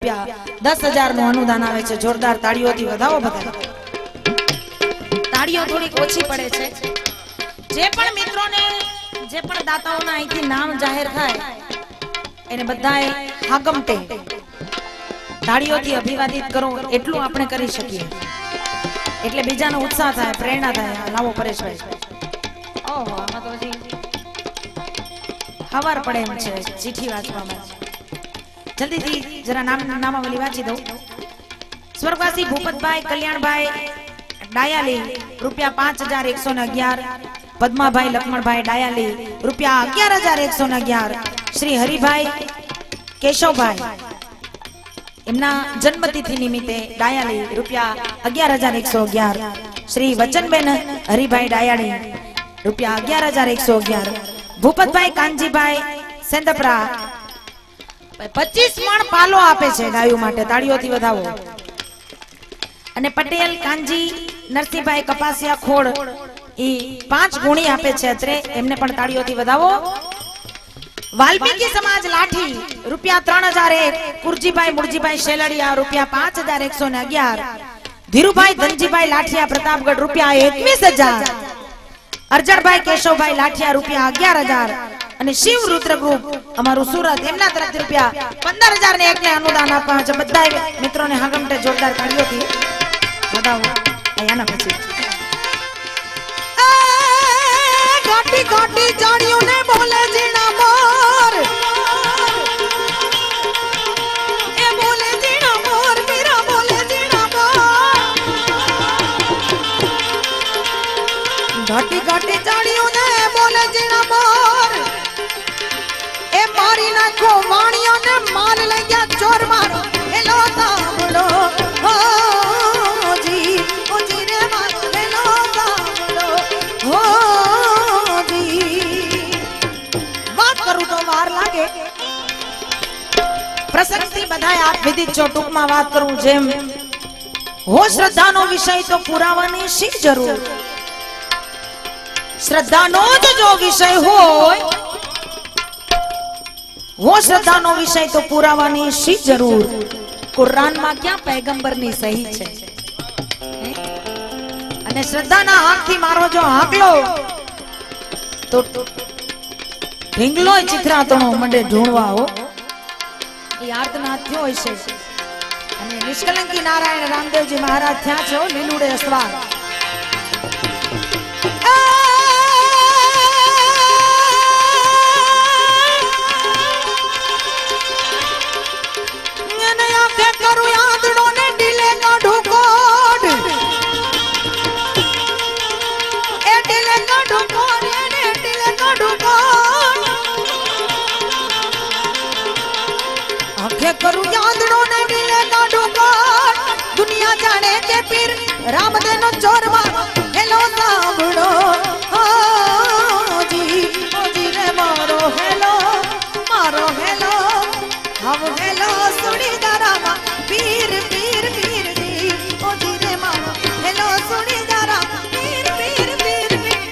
₹10,000 નું અનુદાન આવે છે। જોરદાર તાળીઓથી વધાવો બધા। તાળીઓ થોડીક ઓછી પડે છે। જે પણ મિત્રોને જે પણ દાતાઓના અહીંથી નામ જાહેર થાય એને બધાએ હાગમટે તાળીઓથી અભિવાદિત કરો, એટલું આપણે કરી શકીએ, એટલે બીજાનો ઉત્સાહ થાય, પ્રેરણા થાય। લાવો પરેશભાઈ। ઓહો, આમાં તો હજી હવાર પડે એમ છે ચીઠી વાંચવામાં। જલ્દીથી જરા નામાવલી વાંચી દઉં। સ્વર્ગવાસી ભૂપતભાઈ કલ્યાણભાઈ ડાયાલી ₹5,111। પદ્માભાઈ લક્ષ્મણભાઈ ડાયાલી ₹11,111। શ્રી હરિભાઈ કેશવભાઈ એમના જન્મતિથિ નિમિત્તે ડાયાલી ₹11,111। શ્રી વચનબેન હરિભાઈ ડાયાળી ₹11,111। ભૂપતભાઈ કાનજીભાઈ સેન્દપરા 25 મણ પાલો આપે છે ગાયો માટે, તાળીઓથી વધાવો। અને પટેલ કાનજી નરસિંહભાઈ કપાસિયા ખોડ ઈ 5 ગુણી આપે છે અત્રે, એમને પણ તાળીઓથી વધાવો। વાલ્મીકી સમાજ લાઠી ₹3,001। કુરજીભાઈ મુરજીભાઈ શેલડિયા ₹5,111। ધીરુભાઈ ધનજીભાઈ લાઠિયા પ્રતાપગઢ ₹21,000। અરજણભાઈ કેશવભાઈ લાઠિયા ₹11,000। અને શિવ રુદ્ર ગ્રુપ અમારું સુરત એમના તરફથી ₹15,000 ને એકને અનુદાન આપવા છે। બધા મિત્રોને હાગમટે જોરદાર તાળીઓથી વધાવો। આના પછી ગાટી ગાટી જાણ્યું ને બોલે જીણા મોર, એ બોલે જીણા મોર, મીરા બોલે જીણા મોર। ગાટી ગાટી જાણ્યું ને બોલે જીણા મોર, એ મારી નાખો વાણિયો ને માલ લઈ ગયા ચોર મારો। હેલો સાંભળો હો જી, ઓ જી રે મારો હેલો સાંભળો હો જી। વાત કરું તો વાર લાગે, પ્રસંગથી બધાય આપ વિદિત છો, ટૂંકમાં વાત કરું જેમ હો શ્રદ્ધાનો વિષય તો પુરાવાની શી જરૂર। શ્રદ્ધાનો જ જો વિષય હોય, હો શ્રદ્ધાનો વિષય તો પુરાવાની શી જરૂર। કુરાનમાં ક્યાં પૈગંબરની સહી છે? અને શ્રદ્ધાના હાથથી મારો જો હાકલો તો ઢીંગલોય ચિત્રાતણો મંડે ઢૂંઢવા હો। એ આર્તનાદ થયો હશે અને નિષ્કલંકી નારાયણ રામદેવજી મહારાજ થયા છે લીલુડે અસવાર। કરું યાદડો ને ડીલે કાઢું કોડ, એ ડીલે કાઢું કોડ, એ ડીલે કાઢું કોડ। આંખે કરું યાદડો ને ડીલે કાઢું કોડ, દુનિયા જાણે કે પીર રામદેવનો ચોર મારો। હેલો સાંભળો હો જી, ઓ જી રે મારો હેલો, મારો હેલો, હવ હેલો સુણી દારામાં પીર પીર પીર જી, ઓ જી રે મારો હેલો સુણી દારામાં પીર પીર પીર પીર।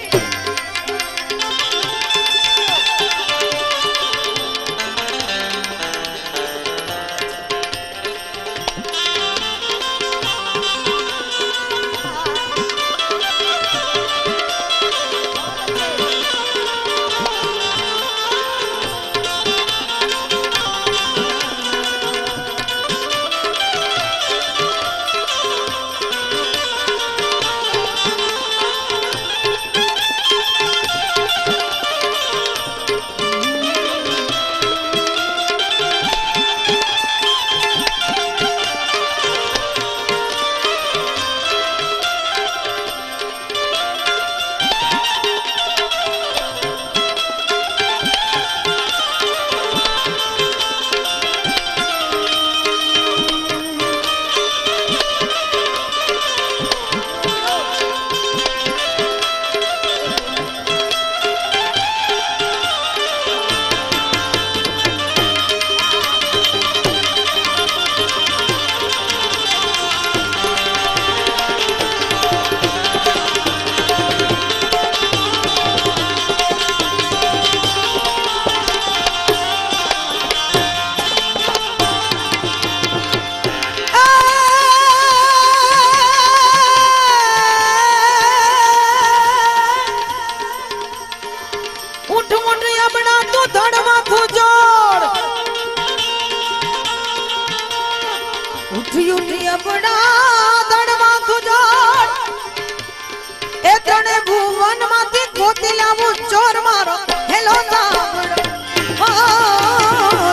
ઉઠી ઉઠી અબડા દડવા તુજાડ એ ત્રણે ભુવન માંથી ગોતી લાવું ચોર મારો હેલો સાંભળો ઓ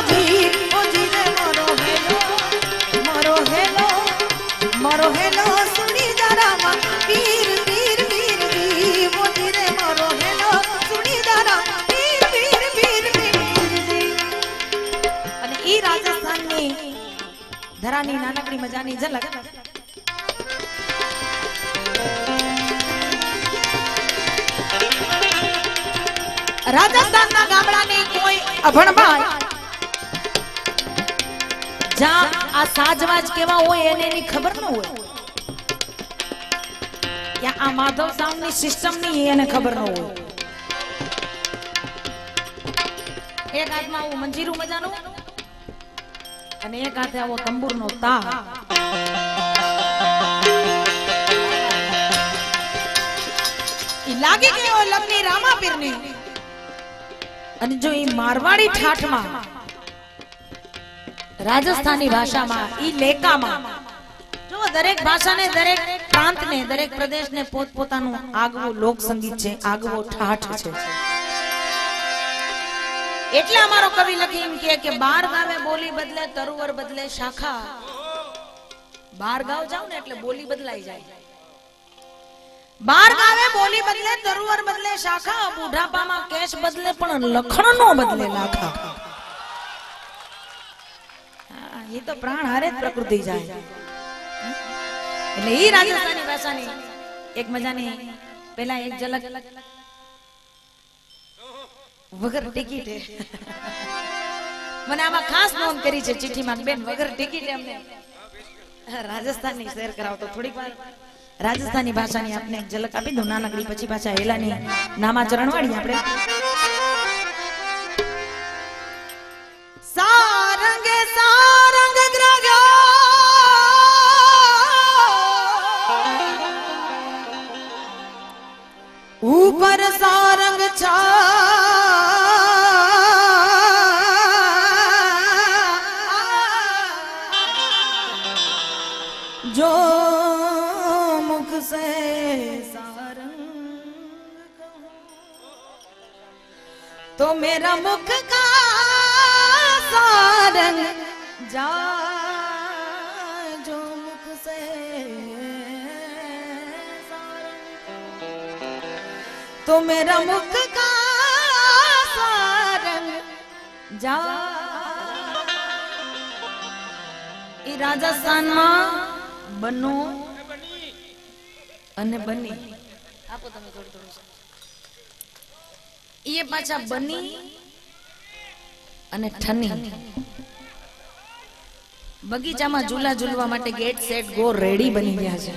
જી રે મારો હેલો સુની જરા પીર પીર પીર જી મોજી રે મારો હેલો સુની જરા પીર પીર પીર પીર જી અને ઈ રાજસ્થાનની ધરાની નાનકડી મજાની ઝલક રાજસ્થાનના ગામડાની કોઈ અભણબાઈ જ્યાં આ સાજવાજ કેવા હોય એને એની ખબર ન હોય, ત્યાં આ માધવ સાઉન્ડની સિસ્ટમ ની એને ખબર ન હોય. એક હાથમાં આવું મંજીરું મજાનું અને એક હાથે આવો તંબુરનો તાળ. ઈ લાગી ગયો લગ્ની રામાપીરની. અને જો ઈ મારવાડી ઠાઠમાં રાજસ્થાની ભાષામાં ઈ લેકામાં જો દરેક ભાષાને દરેક પ્રાંતને દરેક પ્રદેશને પોતપોતાનું આગવું લોક સંગીત છે, આગવો ઠાઠ છે. એટલે અમારો કવિ લખી એમ કે બાર ગાવે બોલી બદલે તરુવર બદલે શાખા. બાર ગાવ જાવ ને એટલે બોલી બદલાઈ જાય. બાર ગાવે બોલી બદલે તરુવર બદલે શાખા. બુઢાપામાં કેશ બદલે પણ લખણ નો બદલે લાખા. એ તો પ્રાણ હારે જ પ્રકૃતિ જાય. એટલે ઈ રાજસ્થાની ભાષાની એક મજાની પેલા એક ઝલક વગર ટિકિટે મને આમાં ખાસ નોંધ કરી છે ચિઠ્ઠીમાં, બેન વગર ટિકિટે અમને રાજસ્થાનની શેર કરાવતો. થોડીક વાર રાજસ્થાની ભાષાની આપને એક ઝલક આપી દઉં નાનકડી, પછી પાછા હેલાની નામાચરણ વાળી આપણે. સારંગ સારંગ દ્રગા ऊपर सारंग जो मुख से सारंग तो मेरा मुख का सारंग जा जो मुख से तो मेरा मुख का सारंग जा. ઈ રાજસ્થાનમાં બનો અને બની આપો તમે થોડું થોડું. એ પાછા બની અને ઠની. બગીચામાં ઝૂલા ઝૂલવા માટે ગેટ સેટ ગો રેડી બની ગયા છે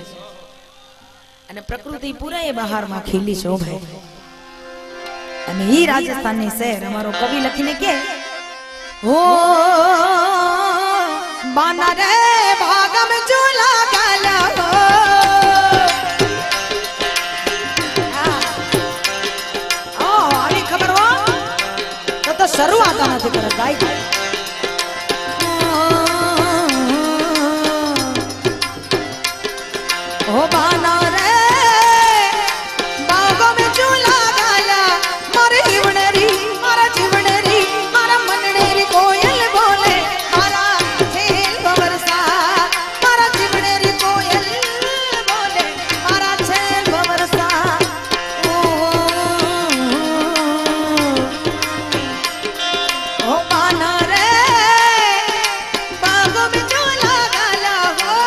અને પ્રકૃતિ પૂરા એ બહારમાં ખીલી છે ભાઈ. અને ઈ રાજસ્થાનની શહેર અમારો કવિ લખીને કે ओ बाना रे भागम झूला गाला हो આવી ખબર હો તો શરૂઆત નથી કરત ભાઈ. ओ बाना रे भागम झूला गाला मारे जीवनेरी मारा जीवनेरी मारा मननेरी कोयल बोले मारा छेल बरसा मारा जीवनेरी कोयल बोले मारा छेल बरसा. ओ बाना रे भागम झूला गाला हो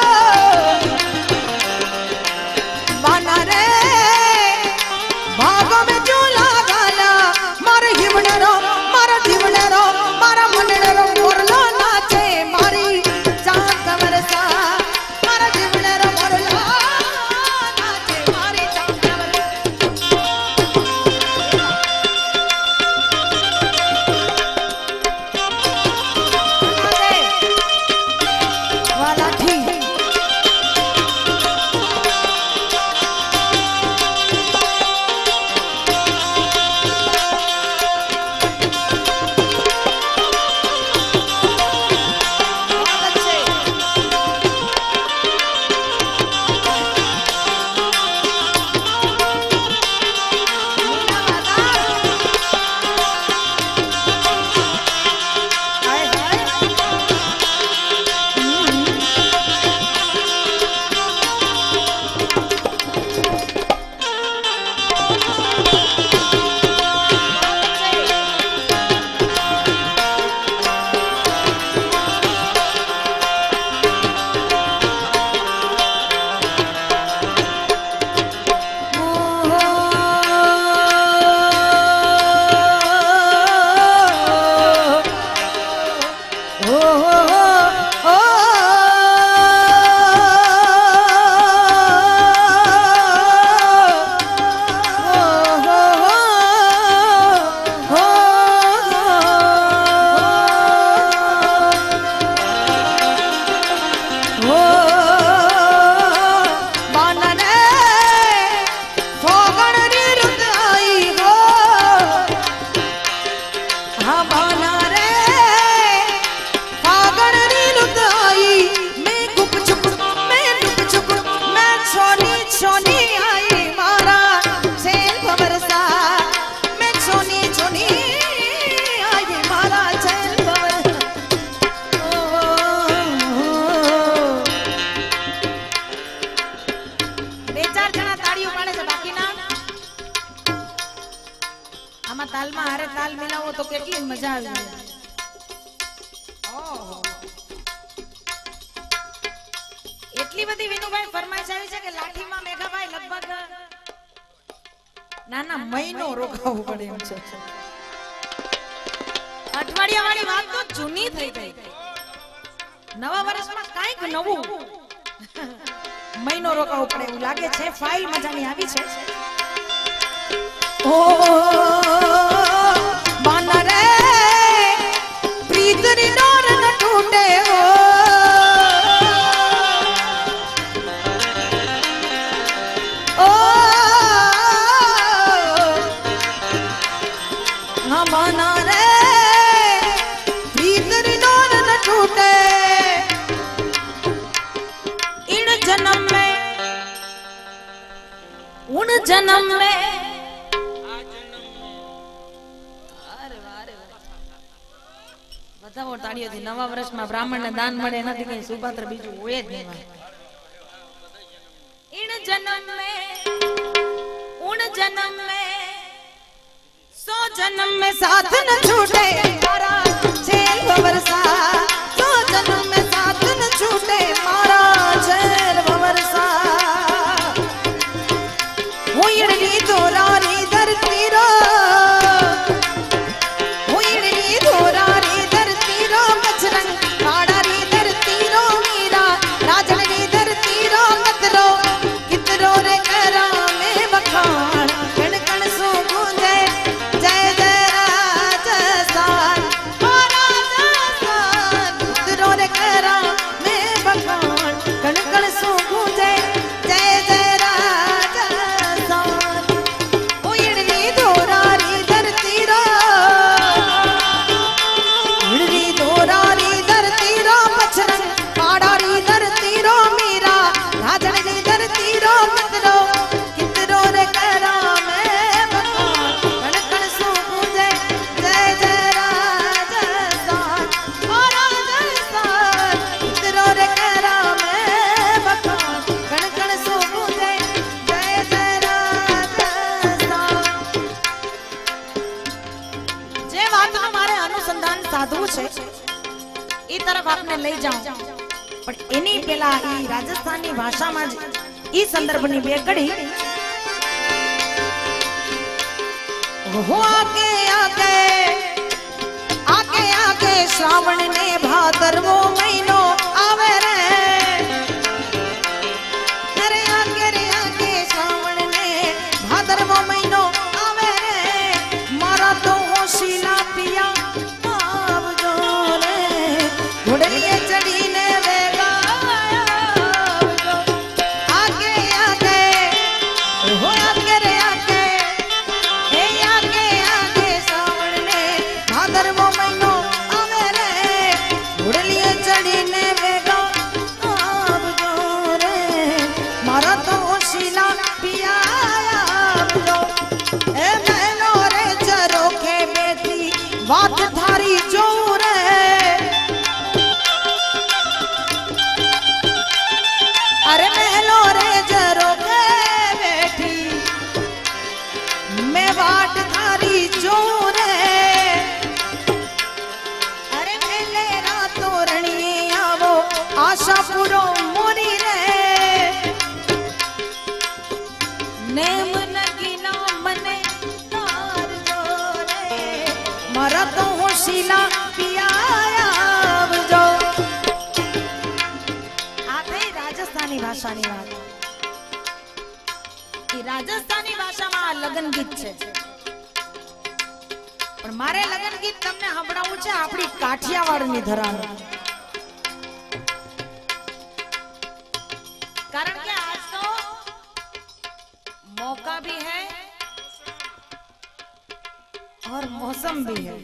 તાલ મિલાવો તો કેટલી મજા આવી જાય. ઓહો. એટલી બધી વિનુભાઈ ફરમાઈશ આવી છે કે લાઠીમાં મેઘાભાઈ લગભગ નાના મહિનો રોકાવું પડે એમ છે. અઠવાડિયા વાળી વાત તો જૂની થઈ ગઈ. નવા વર્ષમાં કાંઈક નવું મહિનો રોકાવું પડે એવું લાગે છે. ફાઇલ મજાની આવી છે. ઓ બાના રે પ્રીતની ડોર ન તૂટે હો ઓ હા બાના રે પ્રીતની ડોર ન તૂટે इन जन्म में उन जन्म में બતાવો તાળીઓથી. નવા વર્ષમાં બ્રાહ્મણને દાન મળે એનાથી કઈ સુપાત્ર બીજું હોય જ નહીં. इन जन्म में उन जन्म में 100 जन्म में साथ न छूटे मारा झेल बरसा 100 जन्म में साथ न छूटे मारा झेल बरसा हुईड़ी दोरारी धरती रो हुईड़ी दोरारी धरती रो बजरंग काड़ारी धरती रो मीरा राजनी धरती रो मतरो कितरो रे करा में बखान कण कण सो गूंजे जय जय राजस्थान ओ राजस्थान कितरो रे करा में बखान कण कण सो गूंजे जय जय राजस्थान उड़नी दोरारी धरती रो उड़नी दोरारी धरती रो बजरंग काड़ारी धरती रो मीरा राजनी धरती रो मतरो कितरो रे करा में बखान कण कण सो गूंजे जय जय राजस्थान ओ राजस्थान कितरो रे करा में बखान कण कण सो गूंजे जय जय राजस्थान જે વાતનું મારે અનુસંધાન સાધવું છે એ તરફ આપને લઈ જાઉં, પણ એની પહેલા એ રાજસ્થાનની ભાષામાં જ એ સંદર્ભની બે કડી हो आगे आगे आगे आगे श्रावण ने भादरवो महीनो आवे रे अरे आगे श्रावण ने भादरवो महीनो आवे रे मारा तो होशिला पिया आवजो रे घोड़लिए चढ़ीने वेगा आवजो आगे आगे हो आगे रे आगे हे आगे आगे श्रावण ने भादरवो महीनो आवे रे घोड़लिए चढ़ीने वेगा आवजो रे मारा तो होशिला पिया आवजो ए मैनो रे चरो के बेटी વાત થારી જોઉં રે અરે મહેલો રે જરો કે બેઠી મેં વાટ થારી જોઉં રે અરે મેલે રાતો રણીએ આવો આશા પૂરો મોરી રે નેમ નગીના મને તારજો રે મારા તો હોશીલા પિયા આવજો આ થઈ રાજસ્થાની ભાષાની વાત. એ રાજસ્થાની ભાષામાં આ લગન ગીત છે, પણ મારે લગન ગીત તમને સંભળાવવું છે આપણી કાઠિયાવાડની ધરાનું. કારણ કે આજ તો मौका भी है और मौसम भी है.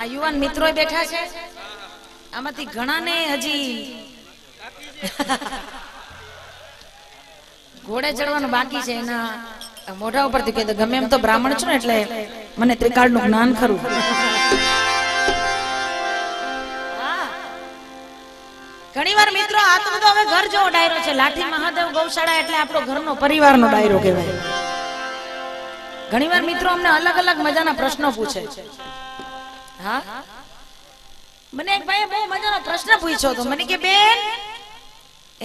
આ યુવાન મિત્રો બેઠા છે, આમાંથી ઘણાને હજી ઘોડે ચડવાનું બાકી છે. એના મોઢા ઉપરથી કહેતો ગમે એમ તો બ્રાહ્મણ છું ને એટલે મને ત્રિકાળનું જ્ઞાન ખરું. ઘણી વાર મિત્રો આ તો બધો હવે ઘર જેવો ડાયરો છે. લાઠી મહાદેવ ગૌશાળા એટલે આપણો ઘરનો પરિવારનો ડાયરો કહેવાય. ઘણીવાર મિત્રો અમને અલગ અલગ મજાના પ્રશ્નો પૂછે. હા, મને એક ભાઈએ બહુ મજાનો પ્રશ્ન પૂછ્યો હતો. મને કે બેન,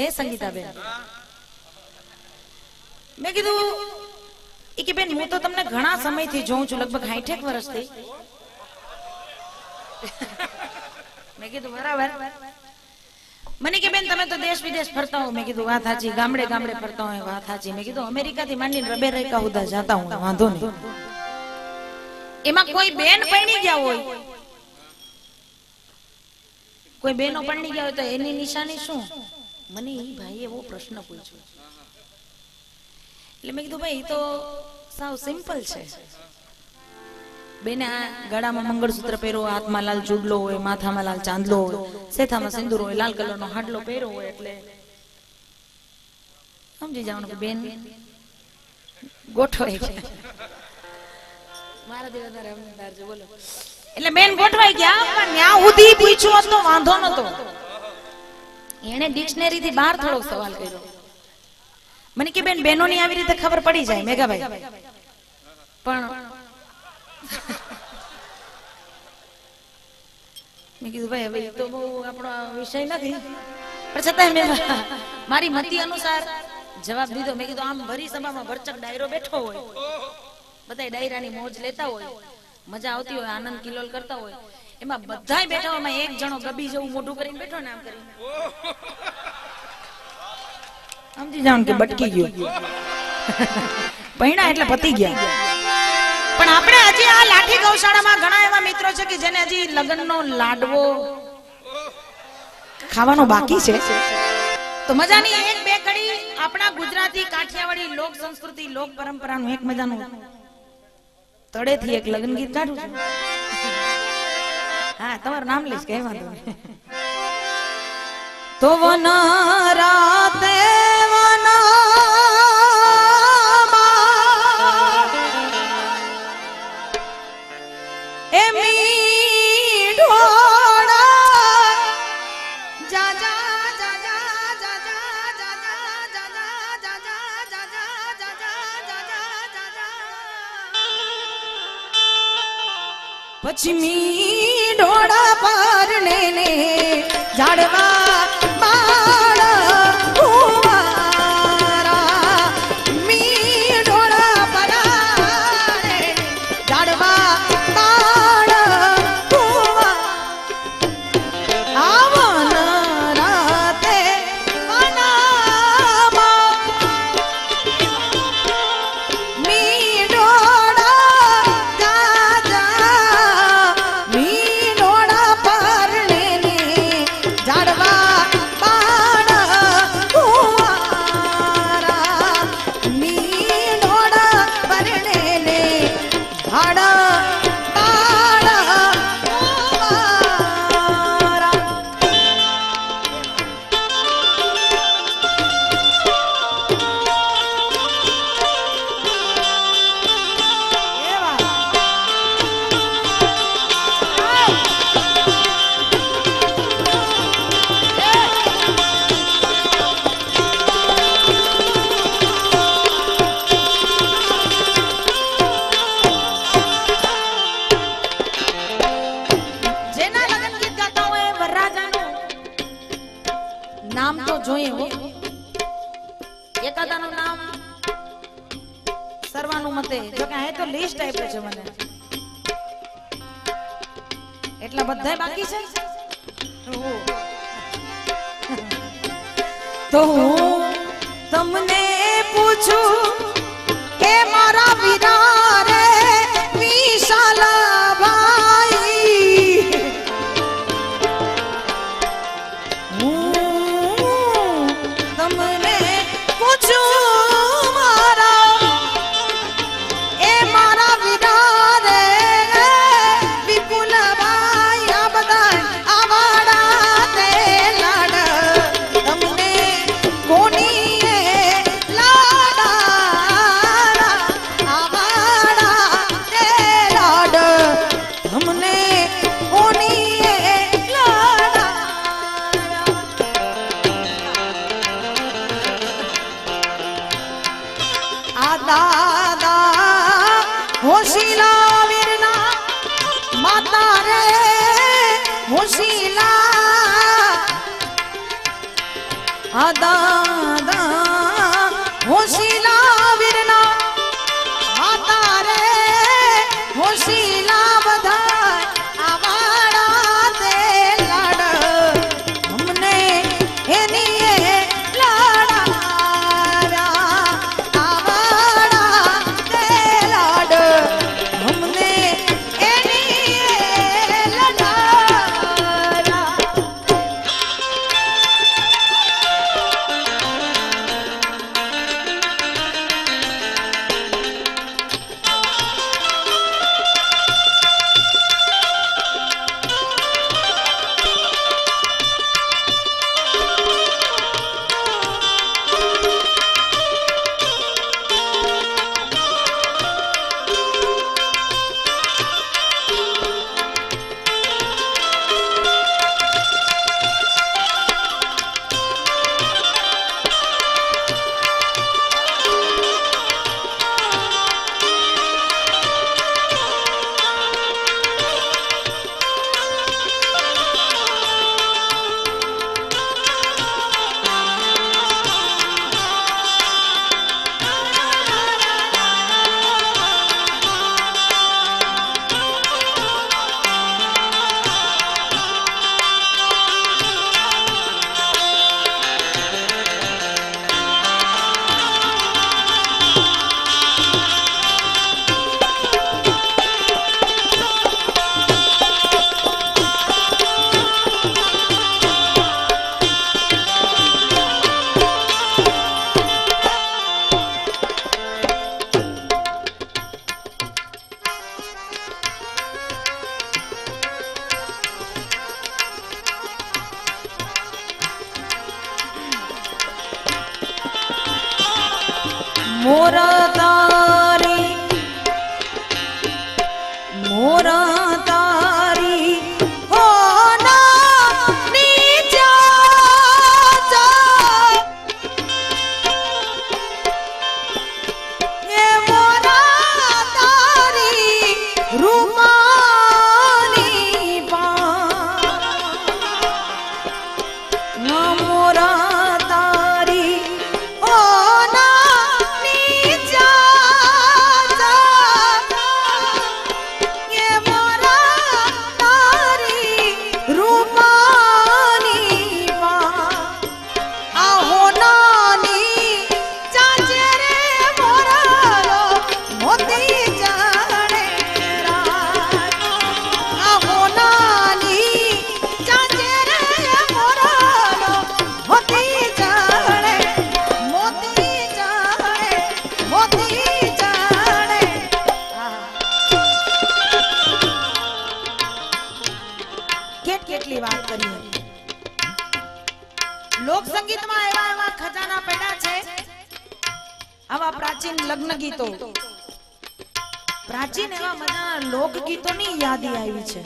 એ સંગીતાબેન, મેં કીધું ઈ કે બેન, હું તો તમને ઘણા સમયથી જોઉં છું, લગભગ 60 વર્ષથી. મેં કીધું બરાબર. મને કે બેન, તમે તો દેશ વિદેશ ફરતા હો. મેં કીધું વાત સાચી. ગામડે ગામડે ફરતા હોય, વાત સાચી. મેં કીધું અમેરિકા થી માંડીને અમેરિકા સુધી જતા હું, વાંધો નહીં. એમાં કોઈ બેન પરણી ગયા હોય, કોઈ બેનો પરણી ગયા હોય તો એની નિશાની શું? મને ઈ ભાઈ એવો પ્રશ્ન પૂછ્યો. એટલે મેં કીધું ભાઈ, તો સાવ સિમ્પલ છે. બેને આ ગળામાં મંગળસૂત્ર પહેરો, હાથમાં લાલ ચૂડલો હોય, માથામાં લાલ ચાંદલો હોય, સેથામાં સિંદૂર હોય, લાલ કલરનો હાડલો પહેરો હોય, એટલે સમજી જવાનું કે બેન ગોઠવાઈ ગયા. મારાથી વધારે સમજદાર છે, બોલો. એટલે બેન ગોઠવાઈ ગયા, પણ ન્યા સુધી પૂછ્યું તો વાંધો નતો. એને ડિક્શનરી થી બહાર થોડોક સવાલ કર્યો. મને કે બેન, બહેનોની આવી રીતે ખબર પડી જાય મેઘાભાઈ, પણ મેં કીધું ભાઈ હવે તો બહુ આપણો વિષય નથી, પણ છતાં મેં મારી મતિ અનુસાર જવાબ દીધો. મેં કીધું આમ ભરી સભામાં ભરચક ડાયરો બેઠો હોય, બધા ડાયરાની મોજ લેતા હોય, મજા આવતી હોય, આનંદ કિલોલ કરતા હોય, એમાં બધાય બેઠા હોય, એક જણો ગબી જેવું મોઢું કરીને બેઠો ને, આમ કરીને સમજી જાવ કે બટકી ગયો. પૈણા એટલે પતી ગયા. પણ આપણે હજી આ લાઠી ગૌશાળામાં ઘણા એવા મિત્રો છે કે જેને હજી લગ્નનો લાડવો ખાવાનો બાકી છે. તો મજાની એક બે ઘડી આપણા ગુજરાતી કાઠિયાવાડી લોક સંસ્કૃતિ લોક પરંપરાનું એક મજાનું તળેથી એક લગ્ન ગીત કાઢું છું. હા, તમારું નામ લઈશ, કઈ વાંધો નહીં. તો વના રાતે પછી મી ઢોળા પારણે ને ઝાડવા બાળ કુંવારા, મી ઢોળા પારણે ઝાડવા બાળ કુંવારા, આવન રાતે વનામાં મી નામ તો જોઈએ હો. એકાદાનું નામ સર્વાનુમતે, જો કે આ તો લિસ્ટ આપ્યું છે મને, એટલા બધાય બાકી છે. તો હું તમને પૂછું કે મારા વીરા રે વિશાલા ભાઈ, તમને પૂછું મારા એ મારા વીરા રે વિપુલ ભાઈ, આ બધા આવાડા તે લાડ તમને કોની લાડા આવા દાદા હોશીલા વીરના માતા રે હોશીલા બધા આવાડા તે લાડ અમને એની લાડા આવાડા તે લાડ અમને એની લાડા મોરા તારી હો ના નીચા એ મોરા તારી રૂમાની મોરા તારી ઓ કેટલી વાત કરી લોક સંગીતમાં એવા ખજાના પડ્યા છે આવા પ્રાચીન લગ્ન ગીતો પ્રાચીન એવા મજાના લોક ગીતોની યાદી આવી છે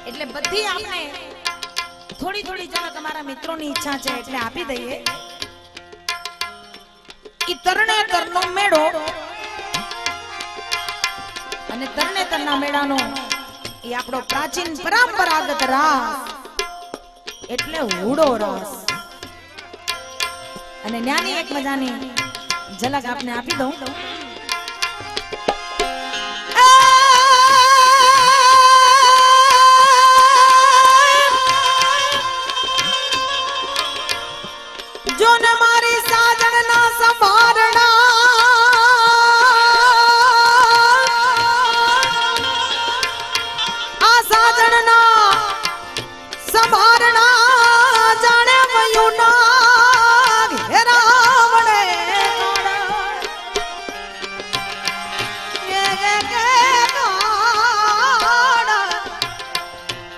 એટલે બધી આપણે થોડી થોડી ઝલક અમારા મિત્રોની ઈચ્છા છે એટલે આપી દઈએ ઈ તરણેતરનો મેળો અને તરણેતરના મેળાનો એ આપણો પ્રાચીન પરંપરાગત રાસ એટલે હુડો રાસ અને ન્યાની એક મજાની ઝલક આપને આપી દઉં જો ને મારી સાજણના સંભારણા જાણે મયુના ઘેરાવડે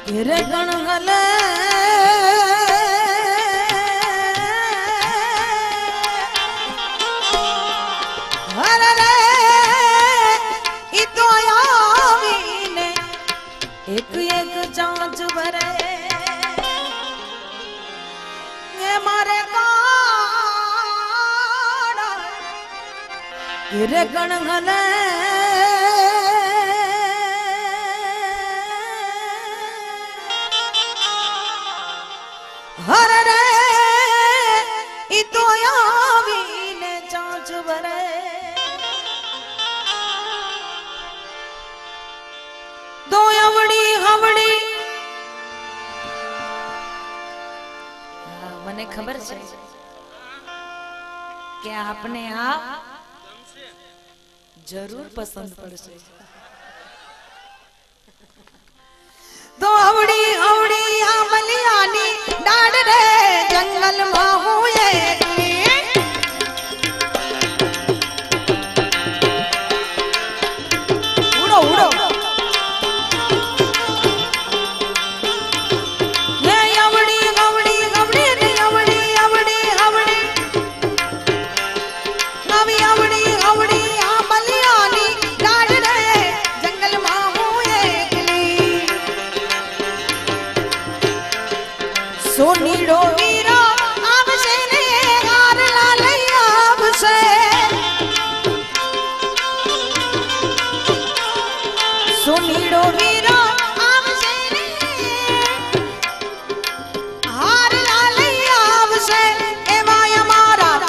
ઘેરે ગણગલે હરે રે ઈ તો આવીને એક એક ચાંચ ભરે મારે રે ગણગલે હરે રે તો આવીને ચાંચ ભરે તો અવડી હવડી મને ખબર છે કે આપને આ જરૂર પસંદ પડશે. તો અવડી અવડી આમલિયાની ડાળ રે જંગલમાં હું એકલી ઉડો ઉડો હે અવડી અવડી અવડી રે અવડી અવડી અવડી આવી અવડી અવડી આમલિયાની ડાળ રે જંગલમાં હું એકલી સોનીડો વીરો આવશે ને હારલા લઈ આવશે સોનીડો વીરો આવશે ને હારલા લઈ આવશે એવાય અમારા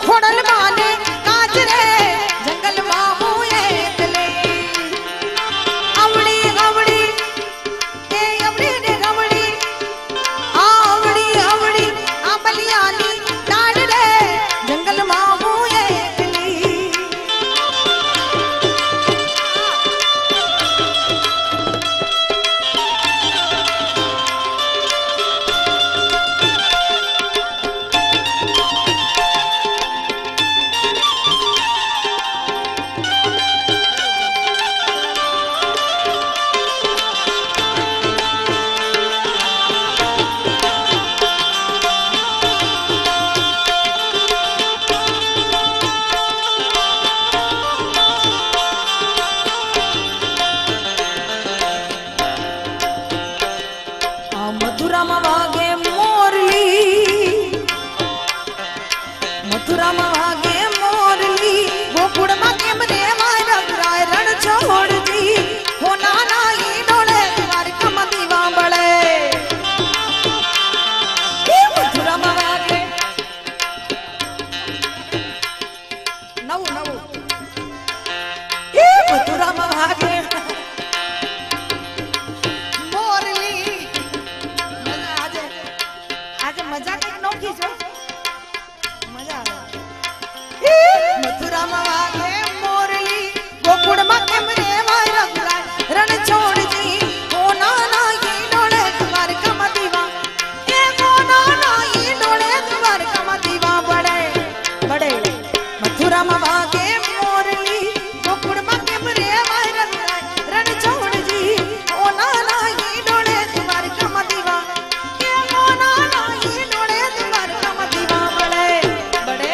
ખોડલ માને કાચ રે જંગલમાં હું એકલી અવડી અવડી એ અવડી રે અવડી આવડી અવડી આ બલિયાની ડાળ રે જંગલમાં હું એકલી આ મથુરામાં વાગે મોરલી મથુરામાં વાગે મોરલી ગોકુળમાં કેમ રે મારા રાય રણ છોડજી હો નાના ઈ ડોળે દ્વારકામાં દીવા બળે એ મથુરામાં વાગે નવું નવું એ મથુરામાં વાગે મોરલી આજે આજે મજા કઈક નોખી છે મજા આવે મથુરામાં વાગે મોરલી ગોકુળમાં કેમ રે મારા ગુલાલ રણ છોડજી ઓ નાના ઈ ડોળે દ્વારકામાં દીવા એ ઓ નાના ઈ ડોળે દ્વારકામાં દીવા બળે બળે મથુરામાં વાગે મોરલી ગોકુળમાં કેમ રે મારા ગુલાલ રણ છોડજી ઓ નાના ઈ ડોળે દ્વારકામાં દીવા એ ઓ નાના ઈ ડોળે દ્વારકામાં દીવા બળે બળે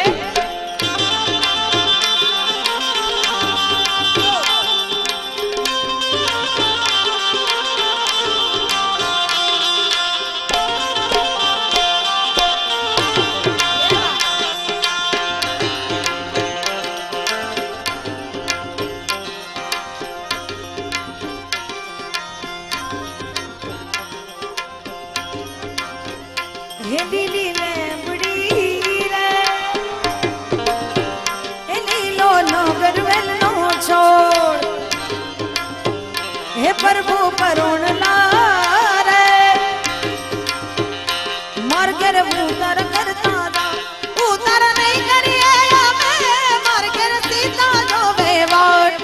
હે લીલી લેબડી રે હે લીલો નગર વેલનો છોડ હે પ્રભુ પરુણલા રે માર ઘર ઉતાર કરતા રા ઉતાર નહીં કરીએ અમે માર ઘર સીતા જો વેવાડ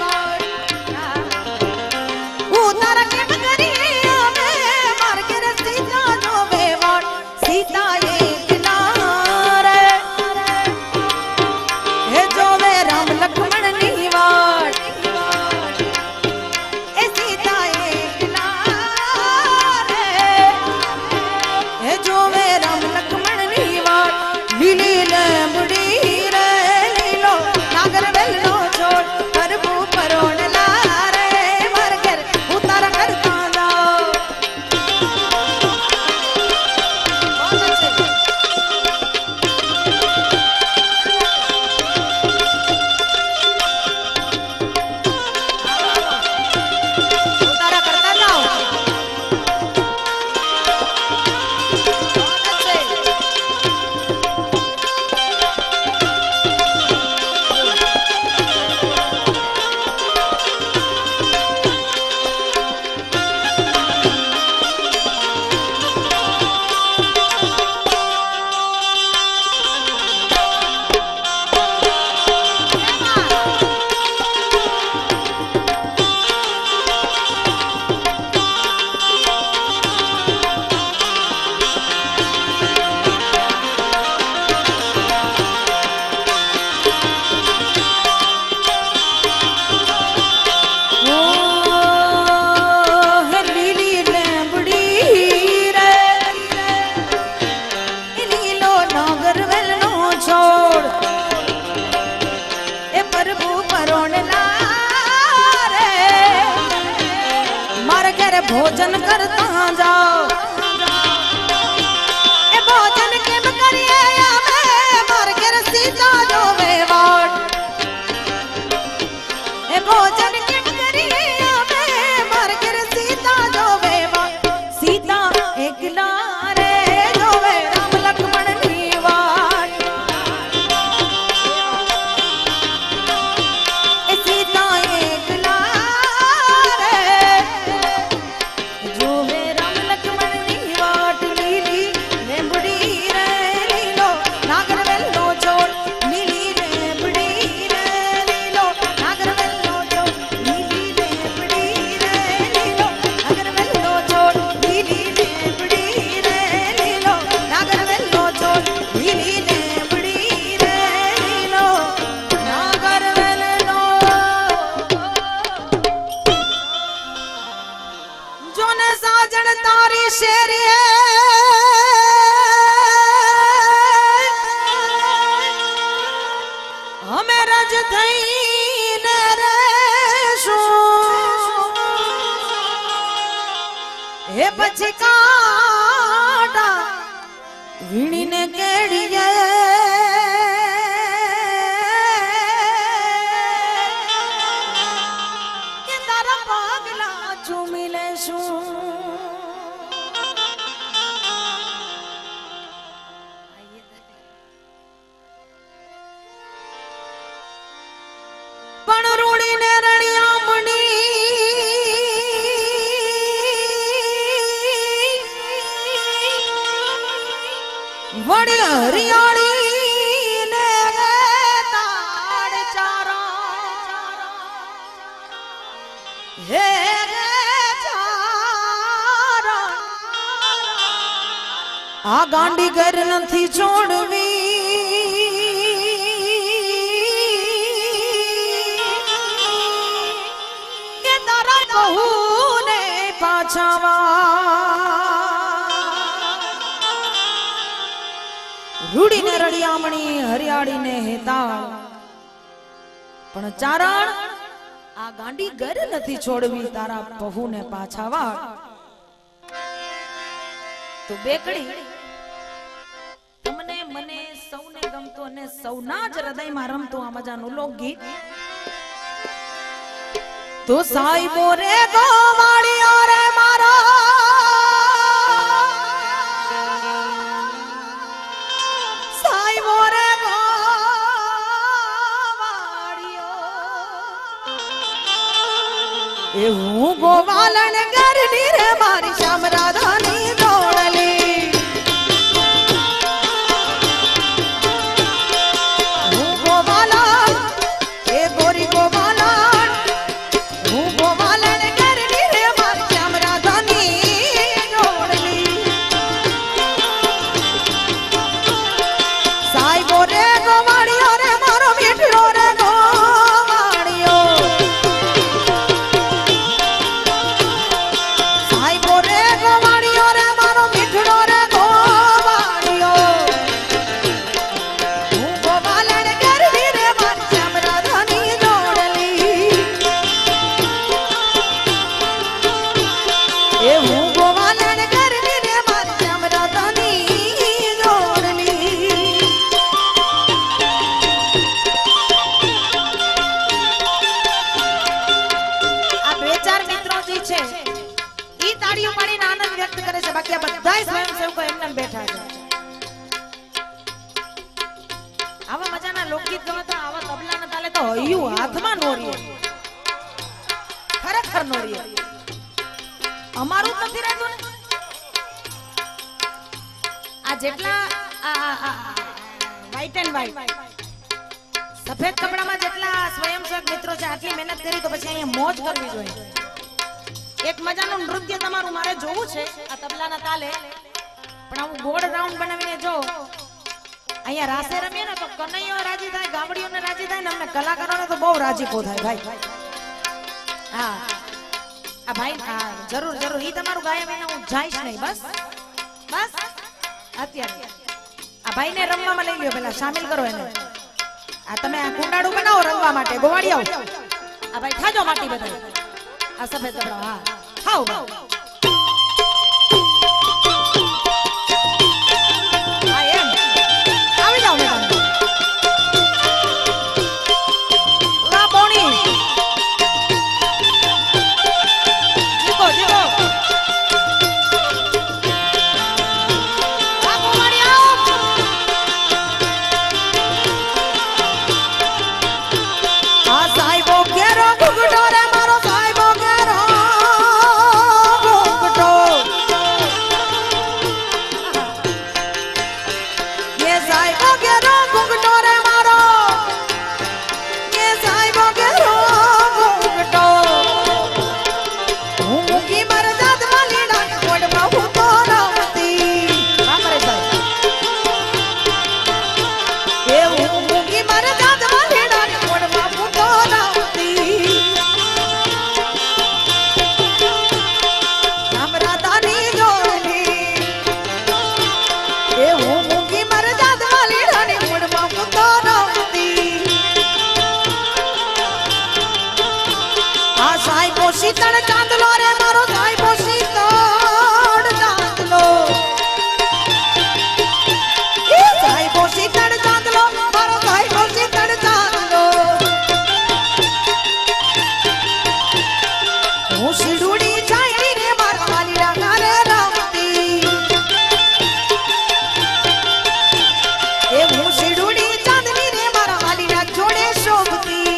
ઉતાર કેમ કરીએ અમે માર ઘર સીતા જો વેવાડ સીતા એકલા રે હે જોવે રામ લક્ષ્મણ ની વાટ એ સીતા એકલા મારે ઘરે ભોજન કરતા જાઓ એ ભોજન કેમ કરીએ અમે મારે ઘરે સીતા જોવે વાટ એ ભોજન કેમ કરીએ અમે મારે ઘરે સીતા જોવે વાટ સીતા એકલા રે જોવે રામ લક્ષ્મણની વાટ એ સીતા એકલા રે જોવે રામ લક્ષ્મણની વાટ લીલી લેંબડી રે લીલો નાગરવેલનો છોડ લીલી લેંબડી રે લીલો નાગરવેલનો છોડ લીલી લેંબડી રે લીલો નાગરવેલનો છોડ લીલી લેંબડી રે લીલો નાગરવેલનો છોડ લીલી લેંબડી રે લીલો નાગરવેલનો જોને સાજણ તારી શેરીએ અમે રજ થઈને રહેશું હે પછી કાંટા વીણીને કેડીએ કે તારા પગલા ચૂમી લેશું પણ રૂડીને રણિયામણી વળી હરિયાળી ને તાડ ચારા હે ચારા આ ગાંડી ઘર નથી છોડવી કે તારા બહુને પાછાવા રૂડીને રડિયામણી હરિયાળીને હેતાળ પણ ચારણ આ ગાંડી ઘર નથી છોડવી તારા બહુને પાછાવા તો બેકડી તમને મને સૌને ગમતો અને સૌના જ હૃદયમાં રમતું આ મજાનું લોકગીત તો સાઈબો રે ગોવાળિયો રે મારો સાઈબો રે ગોવાળિયો એ હું ગોવાલણ ગરની રે મારી શ્યામ રાધાની દોડલી હું ગોવાલણ એ ગોરી ગોવાલણ હું ગોવાલણ ગરની રે મારી શ્યામ રાધાની દોડલી સાઈબો રે ગોવાળિયો રે મારો મીઠડો રે ગોવાળિયો સાઈબો રે ગોવાળિયો રે મારો મીઠડો રે ગોવાળિયો હું ગોવાલણ ગરની રે મારી શ્યામ રાધાની દોડલી એ હું ગોવાલણ ગરની રે મારી શ્યામ રાધાની દોડલી આ બે ચાર મિત્રો જે છે ઈ તાળીઓ પાડીને આનંદ વ્યક્ત કરે છે બાકી આ બધાય સ્વયંસેવકો એમને એમ બેઠા છે આવા મજાના લોકગીત ગમે તો આવા તબલાના તાલે તો હૈયું હાથમાં નોરીએ ખરેખર નોરીએ અમારું જ નથી રહેતું ને આ જેટલા વ્હાઈટ એન્ડ વ્હાઈટ સફેદ કપડામાં જેટલા સ્વયંસેવક મિત્રો છે આટલી મહેનત કરી તો પછી અહીંયા મોજ કરવી જોઈએ એક મજાનું નૃત્ય તમારું મારે જોવું છે આ તબલાના તાલે પણ આવું ગોળ રાઉન્ડ બનાવીને જો અહીંયા રાસે રમીએ ને તો કનૈયો રાજી થાય ગામડીઓને રાજી થાય ને અમને કલાકારોને તો બહુ રાજીપો થાય ભાઈ હા આ ભાઈ હા જરૂર જરૂર ઈ તમારું ગાય વિના હું જઈશ નહીં બસ બસ અત્યારે આ ભાઈને રમવામાં લઈ લ્યો પેલા શામિલ કરો એને આ તમે આ કુંડાળું બનાવો રમવા માટે ગોવાળિયાઓ આ ભાઈ થાજો માટી બધા આ સફેદ કપડા હા હાવ હા એમ આવી જાઓ મેડમ લા બોણી જીવો જીવો આ કોમાડી આવો આ સાહેબો ઘેરો ઘૂંઘટો રે મારો સાહેબો ઘેરો ઘૂંઘટો ये साहिबो घेरो घूंघटो रे मारो ये साहिबो घेरो घूंघटो હું મૂકી મર જાત વાલી ના કોડમાં હું તો રમતી હા કરે સાહેબ એ હું મૂકી મર જાત વાલી ના કોડમાં હું તો રમતી રામ રાધાની જોડલી એ હું મૂકી મર જાત વાલી ના કોડમાં હું તો રમતી આ સાહેબો શીતળ ચાંદલો રે મારો સાહેબો શીતળ ચાંદલો એ સાહેબો શીતળ ચાંદલો મારો સાહેબો શીતળ ચાંદલો હું શીડુડી છાંયડી રે મારા વાલીડા ઘરે રમતી એ હું શીડુડી ચાંદની રે મારા વાલીડા જોડે શોભતી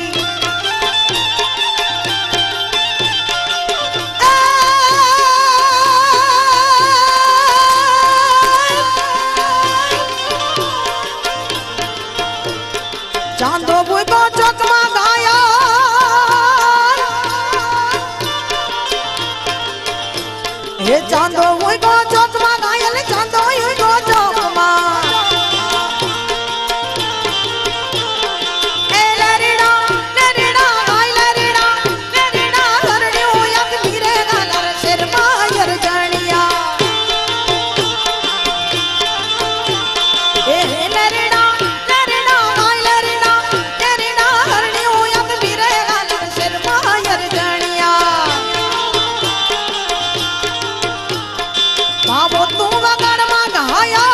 ચાંદો ભૂકો ચોકમાં ગાયા હે ચાંદો ભૂકો ચોકમાં ગાયલ ચાંદો ભૂકો ચોકમાં એ લરીડા ગાય લરીડા હરડ્યો યક ધીરે ગાલર શેરમાં યરજણિયા એ લરીડા ગાય લરીડા હરડ્યો યક ધીરે ગાલર શેરમાં યરજણિયા બાબો તું વગાડમાં ગાયા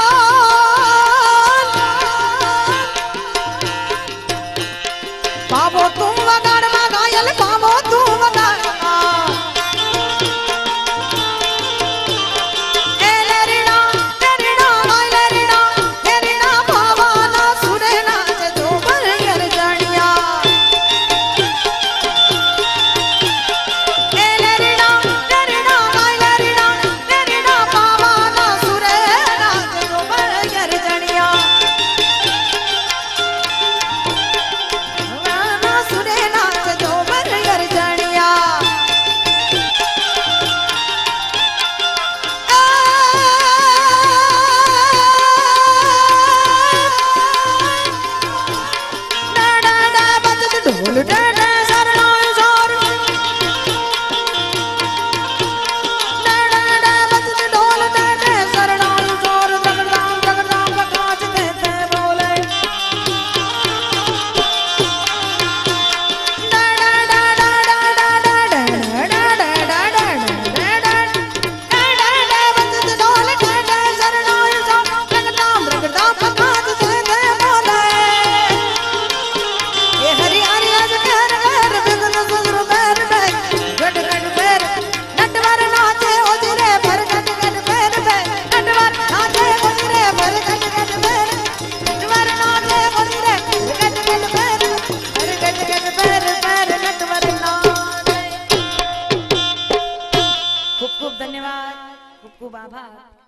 બાબો તું વગાડમાં ગાયલ બાબો તું વગાડમાં એ લરીડા ગાય લરીડા ભાવાના સુરે નાચે જોબર યરજણિયા એ લરીડા ગાય લરીડા ભાવાના સુરે નાચે જોબર યરજણિયા ભાવાના સુરે નાચે જોબર યરજણિયા ઢોલ ડાડા સરણાય જોર ડાડા બજત ઢોલ ડાડા સરણાય જોર દગડામ બકાચ દેતે બોલે ખૂબ ખૂબ ધન્યવાદ ખૂબ ખૂબ આભાર